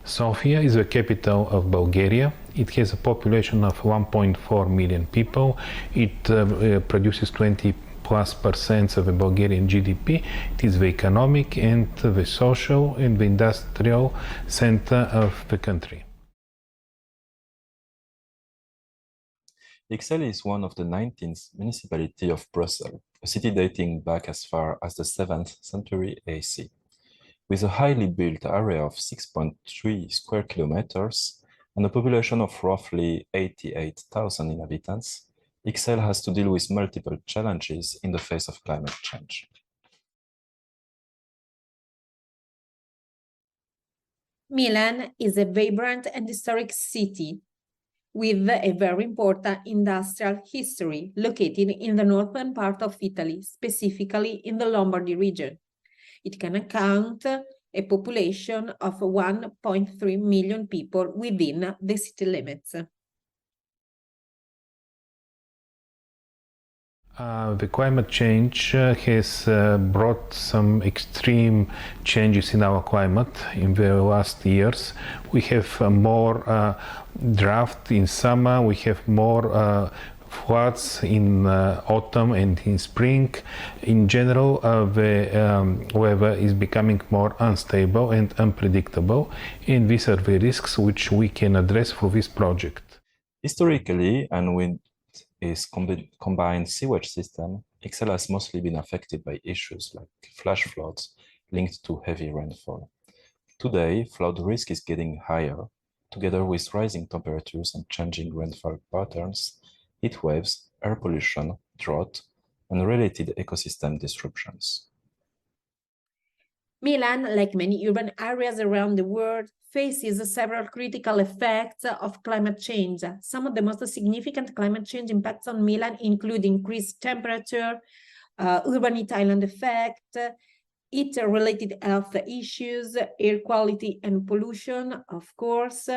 Sofia is the capital of Bulgaria. It has a population of 1.4 million people. It produces 20+% of the Bulgarian GDP. It is the economic and the social and the industrial center of the country. Ixelles is one of the 19th municipalities of Brussels, a city dating back as far as the 7th century AC. With a highly built area of 6.3 square kilometers and a population of roughly 88,000 inhabitants, Ixelles has to deal with multiple challenges in the face of climate change. Milan is a vibrant and historic city with a very important industrial history located in the northern part of Italy, specifically in the Lombardy region. It can account a population of 1.3 million people within the city limits. The climate change has brought some extreme changes in our climate in the last years. We have more drought in summer, we have more floods in autumn and in spring. In general, the weather is becoming more unstable and unpredictable, and these are the risks which we can address through this project. Historically, and with its combined sewage system, Ixelles has mostly been affected by issues like flash floods linked to heavy rainfall. Today, flood risk is getting higher, together with rising temperatures and changing rainfall patterns, heat waves, air pollution, drought, and related ecosystem disruptions. Milan, like many urban areas around the world, faces several critical effects of climate change. Some of the most significant climate change impacts on Milan include increased temperature, urban heat island effect, heat-related health issues, air quality and pollution, of course.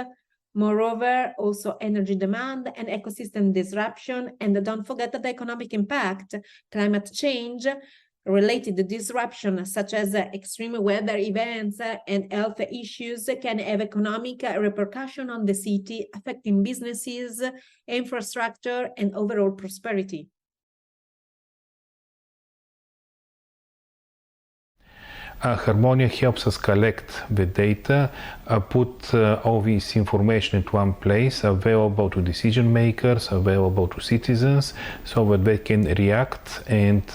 Moreover, also energy demand and ecosystem disruption, and don't forget the economic impact. Climate change related disruption such as extreme weather events and health issues can have economic repercussion on the city, affecting businesses, infrastructure, and overall prosperity. HARMONIA helps us collect the data, put all this information into one place, available to decision makers, available to citizens, so that they can react and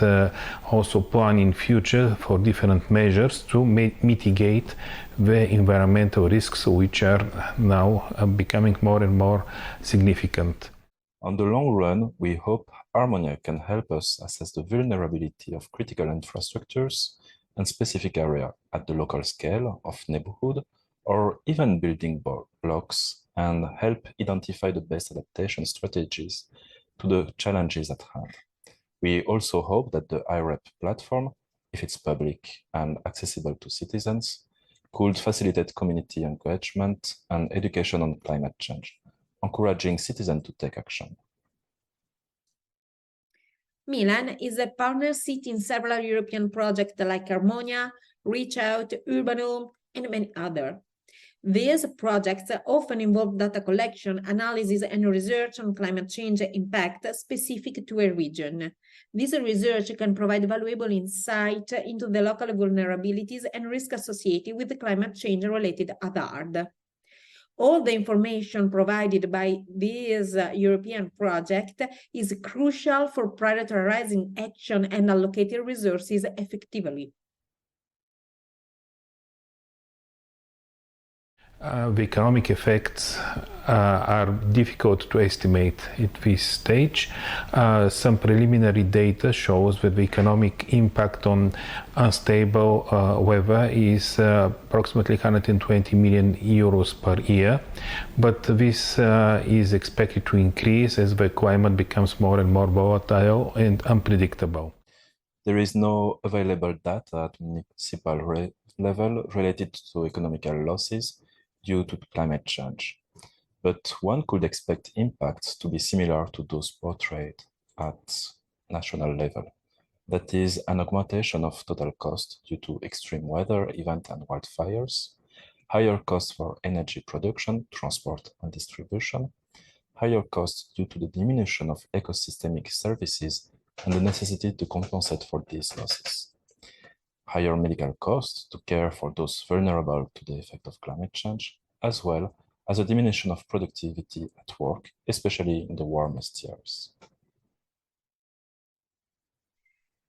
also plan in future for different measures to mitigate the environmental risks, which are now becoming more and more significant. On the long run, we hope HARMONIA can help us assess the vulnerability of critical infrastructures and specific area at the local scale of neighborhood or even building blocks, and help identify the best adaptation strategies to the challenges at hand. We also hope that the IREP platform, if it's public and accessible to citizens, could facilitate community engagement and education on climate change, encouraging citizens to take action. Milan is a partner city in several European projects like HARMONIA, Reach Out, Urbanum, and many others. These projects often involve data collection, analysis, and research on climate change impact specific to a region. This research can provide valuable insight into the local vulnerabilities and risks associated with the climate change-related hazard. All the information provided by this European project is crucial for prioritizing action and allocating resources effectively. The economic effects are difficult to estimate at this stage. Some preliminary data shows that the economic impact on unstable weather is approximately 120 million euros per year, but this is expected to increase as the climate becomes more and more volatile and unpredictable. There is no available data at municipal level related to economic losses due to climate change, but one could expect impacts to be similar to those portrayed at national level. That is, an augmentation of total cost due to extreme weather events and wildfires, higher costs for energy production, transport, and distribution, higher costs due to the diminution of ecosystemic services and the necessity to compensate for these losses, higher medical costs to care for those vulnerable to the effect of climate change, as well as a diminution of productivity at work, especially in the warmest years.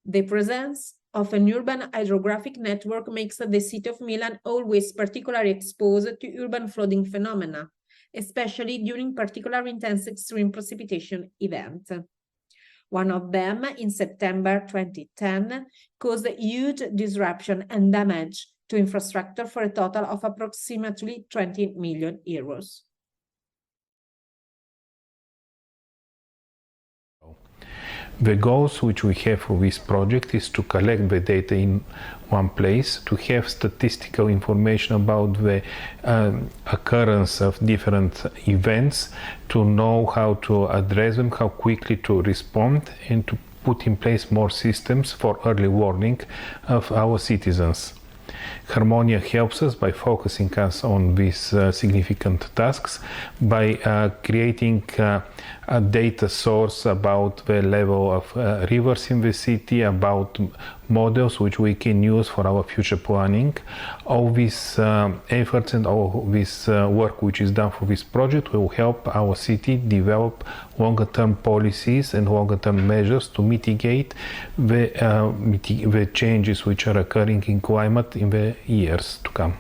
The presence of an urban hydrographic network makes the city of Milan always particularly exposed to urban flooding phenomena, especially during particularly intense extreme precipitation events. One of them, in September 2010, caused huge disruption and damage to infrastructure for a total of approximately 20 million euros. The goals which we have for this project is to collect the data in one place, to have statistical information about the occurrence of different events, to know how to address them, how quickly to respond, and to put in place more systems for early warning of our citizens. HARMONIA helps us by focusing us on these significant tasks, by creating a data source about the level of rivers in the city, about models which we can use for our future planning. All these efforts and all this work which is done for this project will help our city develop longer-term policies and longer-term measures to mitigate the changes which are occurring in climate in the years to come.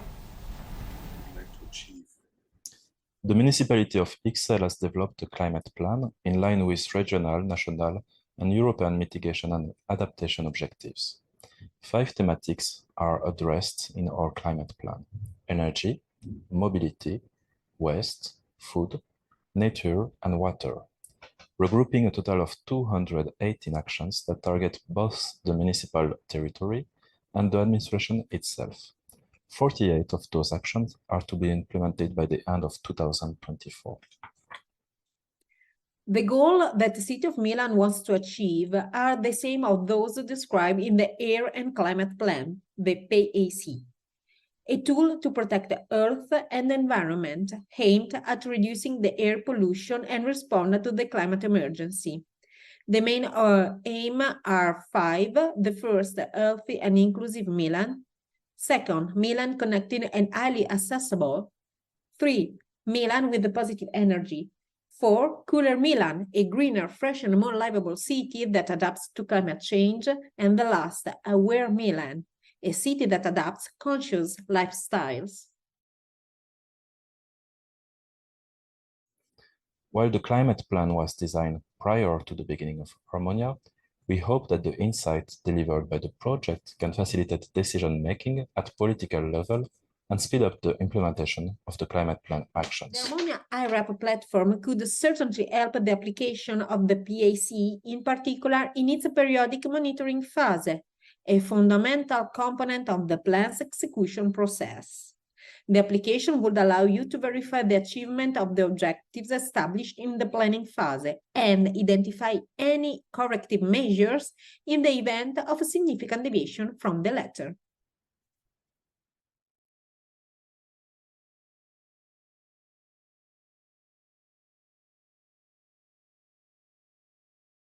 The municipality of Ixelles has developed a climate plan in line with regional, national, and European mitigation and adaptation objectives. 5 thematics are addressed in our climate plan: energy, mobility, waste, food, nature, and water, regrouping a total of 218 actions that target both the municipal territory and the administration itself. 48 of those actions are to be implemented by the end of 2024. The goal that the City of Milan wants to achieve are the same of those described in the Air and Climate Plan, the PAC, a tool to protect the Earth and the environment aimed at reducing the air pollution and respond to the climate emergency. The main aim are 5. The first, healthy and inclusive Milan. Second, Milan connected and highly accessible. 3, Milan with the positive energy. 4, cooler Milan, a greener, fresh and more livable city that adapts to climate change. And the last, aware Milan, a city that adapts conscious lifestyles. While the climate plan was designed prior to the beginning of HARMONIA, we hope that the insights delivered by the project can facilitate decision-making at political level and speed up the implementation of the climate plan actions. The HARMONIA IRAP platform could certainly help the application of the PAC, in particular in its periodic monitoring phase, a fundamental component of the plan's execution process. The application would allow you to verify the achievement of the objectives established in the planning phase and identify any corrective measures in the event of a significant deviation from the latter.